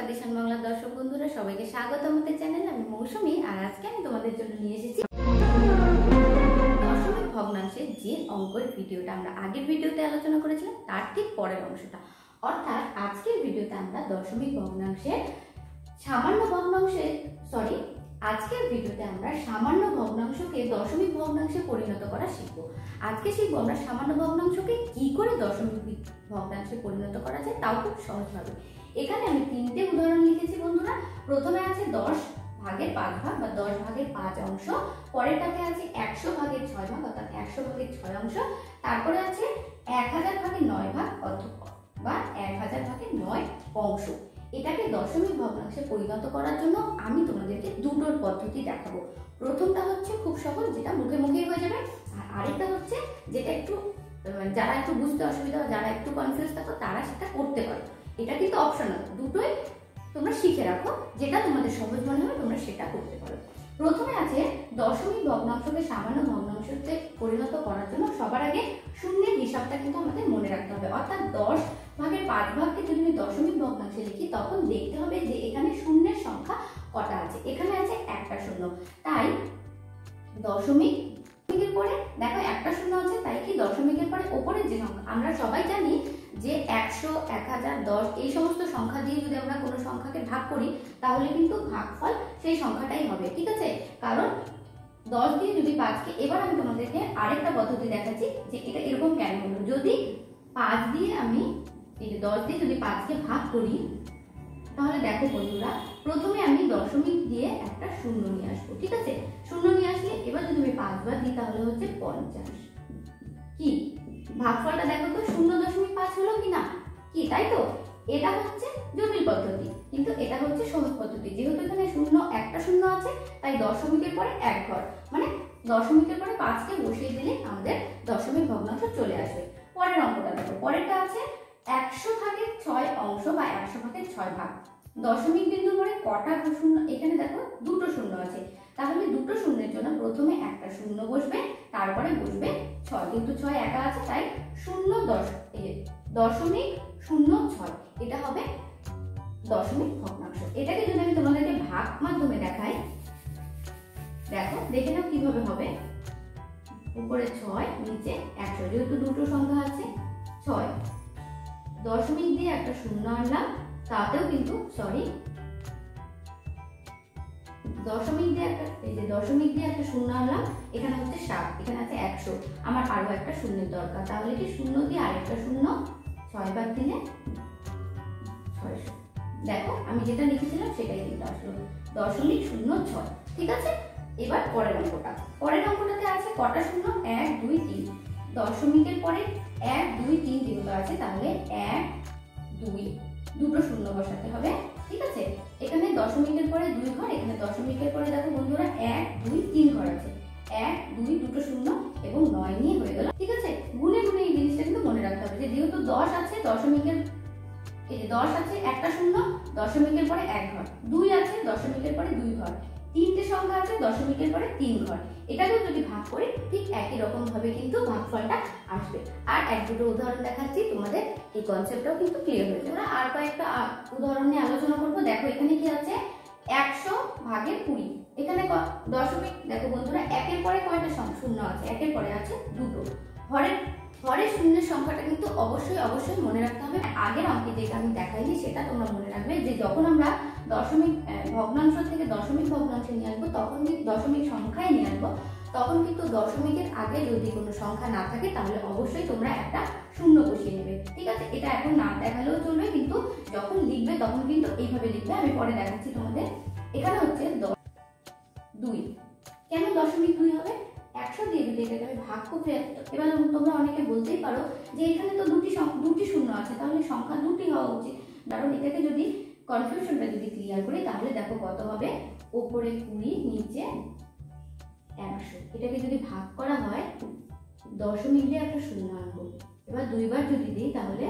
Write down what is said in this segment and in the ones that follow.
দিশান বাংলার দর্শক বন্ধুরা সবাইকে স্বাগত আমাদের চ্যানেলে। আমি মৌসুমী, আর আজকে আমি তোমাদের জন্য নিয়ে এসেছি দশমিক ভগ্নাংশের যে অঙ্কের ভিডিওটা আমরা আগের ভিডিওতে আলোচনা করেছিলাম তার ঠিক পরের অংশটা। অর্থাৎ আজকের ভিডিওতে আমরা দশমিক ভগ্নাংশের আজকের ভিডিওতে আমরা সামান্য ভগ্নাংশকে দশমিক ভগ্নাংশে পরিণত করা শিখব। আজকে শিখবো আমরা সামান্য ভগ্নাংশকে কি করে দশমিক ভগ্নাংশে পরিণত করা যায়, তাও খুব সহজভাবে। এখানে আমি 3টে উদাহরণ লিখেছি বন্ধুরা। প্রথমে আছে 10 ভাগের 5 ভাগ বা 10 ভাগের 5 অংশ, পরেরটাতে আছে 100 ভাগের 6 ভাগ অর্থাৎ 100 ভাগের 6 অংশ, তারপরে আছে 1000 ভাগের 9 ভাগ বা 1000 ভাগের 9 অংশ। এটাকে দশমিক ভগ্নাংশে পরিণত করার জন্য আমি তোমাদেরকে দুটোর পদ্ধতি দেখাবো। প্রথমটা হচ্ছে খুব সহজ, যেটা মুখে মুখেই হয়ে যাবে, আর আরেকটা হচ্ছে যেটা একটু যারা একটু বুঝতে অসুবিধা হয়, যারা একটু কনফিউজ থাকো তারা সেটা করতে পারো। এটা কিন্তু অপশনাল, দুটোই তোমরা শিখে রাখো, যেটা তোমাদের সহজ মনে হয় তোমরা সেটা করতে পারো। প্রথমে আছে দশমিক ভগ্নাংশকে সামান্য ভগ্নাংশতে পরিণত করার জন্য সবার আগে শূন্যের হিসাবটা কিন্তু আমাদের মনে রাখতে হবে। অর্থাৎ 10 ভাগের 5 ভাগকে যদি আমি দশমিক ভগ্নাংশে লিখি তখন দেখতে হবে যে এখানে শূন্যের সংখ্যা কটা আছে। এখানে আছে একটা শূন্য, তাই দশমিকের পরে দেখো একটা শূন্য আছে, তাই কি দশমিকের পরে ওপরের যে সংখ্যা আমরা সবাই জানি যে 100, 1000, 10 এই সমস্ত সংখ্যা দিয়ে যদি আমরা কোনো সংখ্যাকে ভাগ করি তাহলে কিন্তু ভাগফল সেই সংখ্যাটাই হবে, ঠিক আছে? কারণ 10 দিয়ে যদি 5কে, এবার আমি তোমাদেরকে আরেকটা পদ্ধতি দেখাচ্ছি যে এটা এরকম কেন হলো। যদি 5 দিয়ে আমি 10 দিয়ে যদি 5কে ভাগ করি তাহলে দেখো বন্ধুরা, প্রথমে আমি দশমিক দিয়ে একটা শূন্য নিয়ে আসবো, ঠিক আছে? শূন্য নিয়ে আসলে এবার যদি আমি 5 বার দিই তাহলে হচ্ছে 50। কি ভাগফলটা দেখো তো 0.5 হলো কি না, কি তাই তো? এটা হচ্ছে জটিল পদ্ধতি, কিন্তু এটা হচ্ছে সহজ পদ্ধতি। যেহেতু এখানে একটা শূন্য আছে, তাই দশমিকের পরে এক ঘর, মানে দশমিকের পরে 5কে বসিয়ে দিলে আমাদের দশমিক ভগ্নাংশ চলে আসবে। পরের অঙ্কটা দেখো, পরেরটা আছে 100 ভাগের 6 অংশ বা 100 ভাগের 6 ভাগ। দশমিক বিন্দুর পরে কটা শূন্য? এখানে দেখো দুটো শূন্য আছে, তাহলে দুটো শূন্যের জন্য প্রথমে একটা শূন্য বসবে, তারপরে বসবে 6, কিন্তু 6 একা আছে, তাই 0.06। এটা হবে দশমিক ভগ্নাংশ। এটাকে যদি আমি তোমাদেরকে ভাগ মাধ্যমে দেখাই, দেখো দেখে নাও কিভাবে হবে। উপরে 6, নিচে 100, যেহেতু দুটো সংখ্যা আছে 6, দশমিক দিয়ে একটা শূন্য আনলাম, তাতেও কিন্তু দশমিক দিয়ে একটা শূন্য আনলাম, এখানে হচ্ছে 7, এখানে আছে 100, আমার আরো একটা শূন্যের দরকার, তাহলে কি শূন্য দিয়ে আরেকটা শূন্য, 6 বার দিলে 600। দেখো আমি যেটা লিখেছিলাম সেটাই কিন্তু আসলো 0.06, ঠিক আছে? এবার পরের অঙ্কটাতে আছে কটা শূন্য? 1, 2, 3। দশমিকের পরে 1, 2, 3 যেগুলো আছে, তাহলে 1, 2 দুটো শূন্য বসাতে হবে, ঠিক আছে? এখানে দশমিকের পরে 2 ঘর, এখানে দশমিকের পরে দেখো বন্ধুরা 1, 2, 3 ঘর আছে, 1, 2 দুটো শূন্য এবং 9 নিয়ে হয়ে গেল, ঠিক আছে? গুনে গুনে এই জিনিসটা কিন্তু মনে রাখতে হবে যে যেহেতু 10 আছে, দশমিকের এই যে 10 আছে, একটা শূন্য, দশমিকের পরে 1 ঘর, 2 আছে, দশমিকের পরে 2 ঘর, 3টে সংখ্যা আছে, দশমিকের পরে 3 ঘর। এটাকেও যদি ভাগ করি ঠিক একই রকম ভাবে কিন্তু ভাগফলটা আসবে। আর এক দুটো উদাহরণ দেখাচ্ছি, তোমাদের এই কনসেপ্টটাও কিন্তু ক্লিয়ার হয়ে যাবে। আর কয়েকটা উদাহরণ নিয়ে আলোচনা করবো। দেখো এখানে কি আছে 100 ভাগের 20। এখানে দশমিক দেখো বন্ধুরা, একের পরে কয়টা শূন্য আছে? একের পরে আছে দুটো। হরের শূন্যের সংখ্যাটা কিন্তু অবশ্যই মনে রাখতে হবে। আগের অঙ্কে যেটা আমি দেখাইনি সেটা তোমরা মনে রাখবে, যে যখন আমরা দশমিক ভগ্নাংশ থেকে দশমিক ভগ্নাংশে নিয়ে আসবো, তখন দশমিক সংখ্যায় নিয়ে আসবো, তখন কিন্তু দশমিকের আগে যদি কোনো সংখ্যা না থাকে তাহলে অবশ্যই তোমরা একটা শূন্য বসিয়ে নেবে, ঠিক আছে? এটা এখন না দেখালেও চলবে, কিন্তু যখন লিখবে তখন কিন্তু এইভাবে লিখবে। আমি পরে দেখাচ্ছি তোমাদের। এখানে হচ্ছে 2, কেন দশমিক 2 হবে? 100 দিয়ে যদি এটাকে আমি ভাগ করতে, এবার তোমরা অনেকে বলতেই পারো যে এখানে তো দুটি শূন্য আছে, তাহলে সংখ্যা দুটি হওয়া উচিত। কারণ এটাকে যদি কনফিউশনটা যদি ক্লিয়ার করি তাহলে দেখো কত হবে, উপরে 20, নিচে 100। এটাকে যদি ভাগ করা হয়, দশমিক দিয়ে একটা শূন্য আনবো, এবার 2 বার যদি দিই তাহলে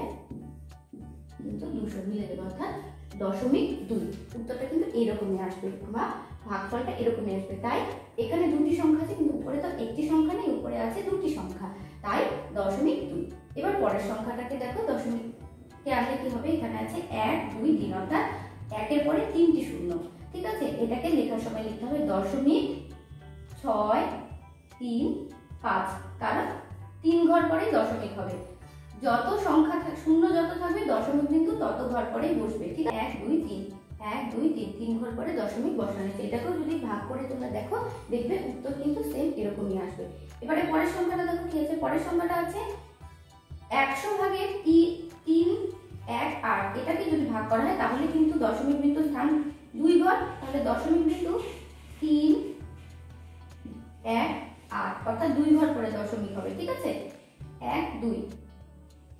কিন্তু 200 মিলে যাবে, অর্থাৎ 0.2। উত্তরটা কিন্তু এরকমই আসবে বা ভাগফলটা এরকমই আসবে। তাই এখানে দুটি সংখ্যা আছে, কিন্তু উপরে তো একটি সংখ্যা নেই, উপরে আছে দুটি সংখ্যা, তাই 0.2। এবার পরের সংখ্যাটাকে দেখো, দশমিককে আনলে কি হবে? এখানে আছে 1, 2, 3, অর্থাৎ 1 একের পরে 3টি শূন্য, ঠিক আছে। এটাকে লেখার সময় লিখতে হবে 0.635, কারণ 3 ঘর পরেই দশমিক হবে। যত সংখ্যা শূন্য যত থাকবে দশমিক কিন্তু তত ঘর পরেই বসবে, ঠিক আছে। 1 2 3, 1 2 3, 3 ঘর পরে দশমিক বসানো হয়েছে। এটাকেও যদি ভাগ করে তোমরা দেখো, দেখবে উত্তর কিন্তু সেম এরকমই আসবে। এবারে পরের সংখ্যাটা দেখো কি আছে। পরের সংখ্যাটা আছে 100 ভাগের 3 1 8। এটাকে যদি ভাগ করা হয় তাহলে কিন্তু দশমিক বিন্দু স্থান 2 ঘর, তাহলে দশমিক বিন্দু 3 1 8, অর্থাৎ 2 ঘর পরে দশমিক হবে, ঠিক আছে। 1 2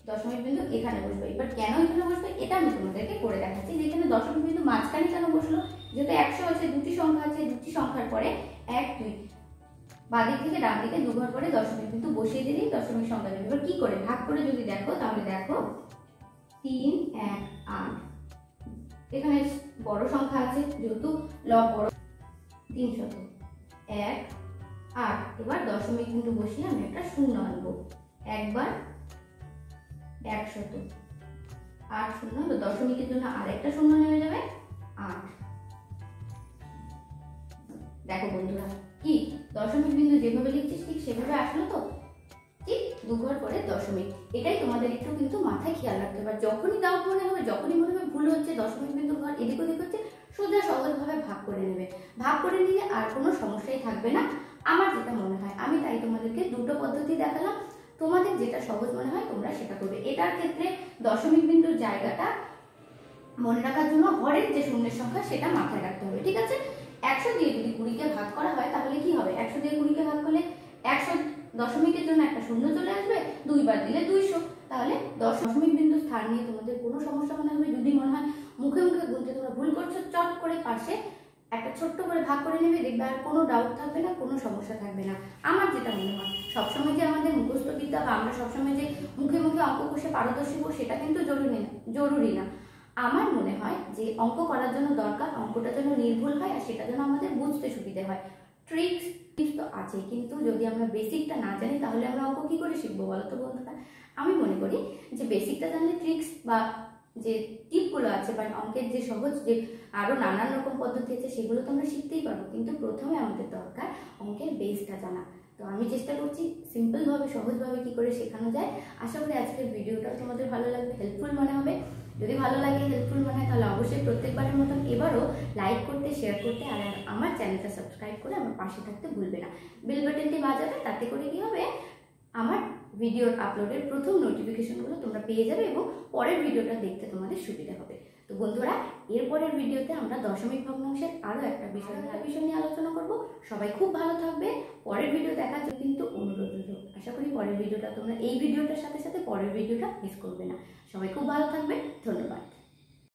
দশমিক বিন্দু এখানে বসবে। এবার কেন এখানে বসবে এটা আমি তোমাদেরকে করে দেখাচ্ছি। যেখানে দশমিক বিন্দু মাঝখানে কেন বসলো, যেহেতু 100 আছে, দুটি সংখ্যা আছে, দুটি সংখ্যার পরে 1 2 বাদিক থেকে ডান দিকে 2 ঘর পরে দশমিক বিন্দু বসিয়ে দিলেই দশমিক সংখ্যা যাবে। এবার কি করে ভাগ করে যদি দেখো, তাহলে দেখো 3 1 8, এখানে বড় সংখ্যা আছে যেহেতু লব বড়, 300 1 8। এবার দশমিক বিন্দু বসিয়ে আমি একটা শূন্য আনবো, একবার 100 8 শূন্য, তো দশমিকের জন্য আরেকটা শূন্য নেমে যাবে 8। দেখো বন্ধুরা, কি দশমিক বিন্দু যেভাবে লিখছিস ঠিক সেভাবে আসলো তো, ঠিক 2 ঘর পরে দশমিক। এটাই তোমাদের একটু কিন্তু মাথায় খেয়াল রাখতে হবে। যখনই ডাউট মনে হবে, যখনই মনে হবে ভুল হচ্ছে, দশমিক বিন্দু ঘর এদিক ওদিক হচ্ছে, সোজা সহজভাবে ভাগ করে নেবে। ভাগ করে নিলে আর কোনো সমস্যাই থাকবে না, আমার যেটা মনে হয়। আমি তাই তোমাদেরকে দুটো পদ্ধতি দেখালাম, তোমাদের যেটা সহজ মনে হয় তোমরা সেটা করবে। এটার ক্ষেত্রে দশমিক বিন্দুর জায়গাটা মনে রাখার জন্য হরের যে শূন্যের সংখ্যা সেটা মাথায় রাখতে হবে, ঠিক আছে। 100 দিয়ে যদি 20কে ভাগ করা হয় তাহলে কি হবে, 100 দিয়ে 20কে ভাগ করলে 100 দশমিকের জন্য একটা শূন্য চলে আসবে, 2 বার দিলে 200। তাহলে দশমিক বিন্দু স্থান নিয়ে তোমাদের কোনো সমস্যা মনে হবে, যদি মনে হয় মুখে মুখে গুনতে তোমরা ভুল করছো, চট করে পাশে একটা ছোট্ট করে ভাগ করে নেবে, দেখবে আর কোনো ডাউট থাকবে না, কোনো সমস্যা থাকবে না। আমার যেটা মনে হয়, সবসময় যে আমাদের মুখস্থ বিদ্যা বা আমরা সবসময় যে মুখে মুখে অঙ্ক কষে পারদর্শী হবো সেটা কিন্তু জরুরি না। আমার মনে হয় যে অঙ্ক করার জন্য দরকার অঙ্কটা যেন নির্ভুল হয়, আর সেটা যেন আমাদের বুঝতে সুবিধে হয়। ট্রিক্স তো আছে, কিন্তু যদি আমরা বেসিকটা না জানি তাহলে আমরা অঙ্ক কি করে শিখবো বলো তো বন্ধুরা। আমি মনে করি যে বেসিকটা জানলে ট্রিক্স বা যে টিপগুলো আছে বা অঙ্কের যে সহজ যে আরো নানান রকম পদ্ধতি আছে সেগুলো তো আমরা শিখতেই পারবো, কিন্তু প্রথমে আমাদের দরকার অঙ্কের বেসটা জানা। তো আমি চেষ্টা করছি সিম্পলভাবে সহজভাবে কি করে শেখানো যায়। আশা করি আজকের ভিডিওটা তোমাদের ভালো লাগবে, হেল্পফুল মনে হবে। যদি ভালো লাগে, হেল্পফুল মনে হয়, তাহলে অবশ্যই প্রত্যেকবারের মতন এবারও লাইক করতে, শেয়ার করতে, আর আমার চ্যানেলটা সাবস্ক্রাইব করে আমার পাশে থাকতে ভুলবে না। বেল বাটনটি বাজাবে, তাতে করে কি হবে, আমার ভিডিওর আপলোডের প্রথম নোটিফিকেশনগুলো তোমরা পেয়ে যাবে এবং পরের ভিডিওটা দেখতে তোমাদের সুবিধা হবে। তো বন্ধুরা, এরপরের ভিডিওতে আমরা দশমিক ভগ্নাংশের আরও একটা বিষয় নিয়ে আলোচনা করব। সবাই খুব ভালো থাকবে। পরের ভিডিও দেখার জন্য কিন্তু অনুরোধ রইল। আশা করি পরের ভিডিওটা তোমরা এই ভিডিওটার সাথে সাথে পরের ভিডিওটা মিস করবে না। সবাই খুব ভালো থাকবে, ধন্যবাদ।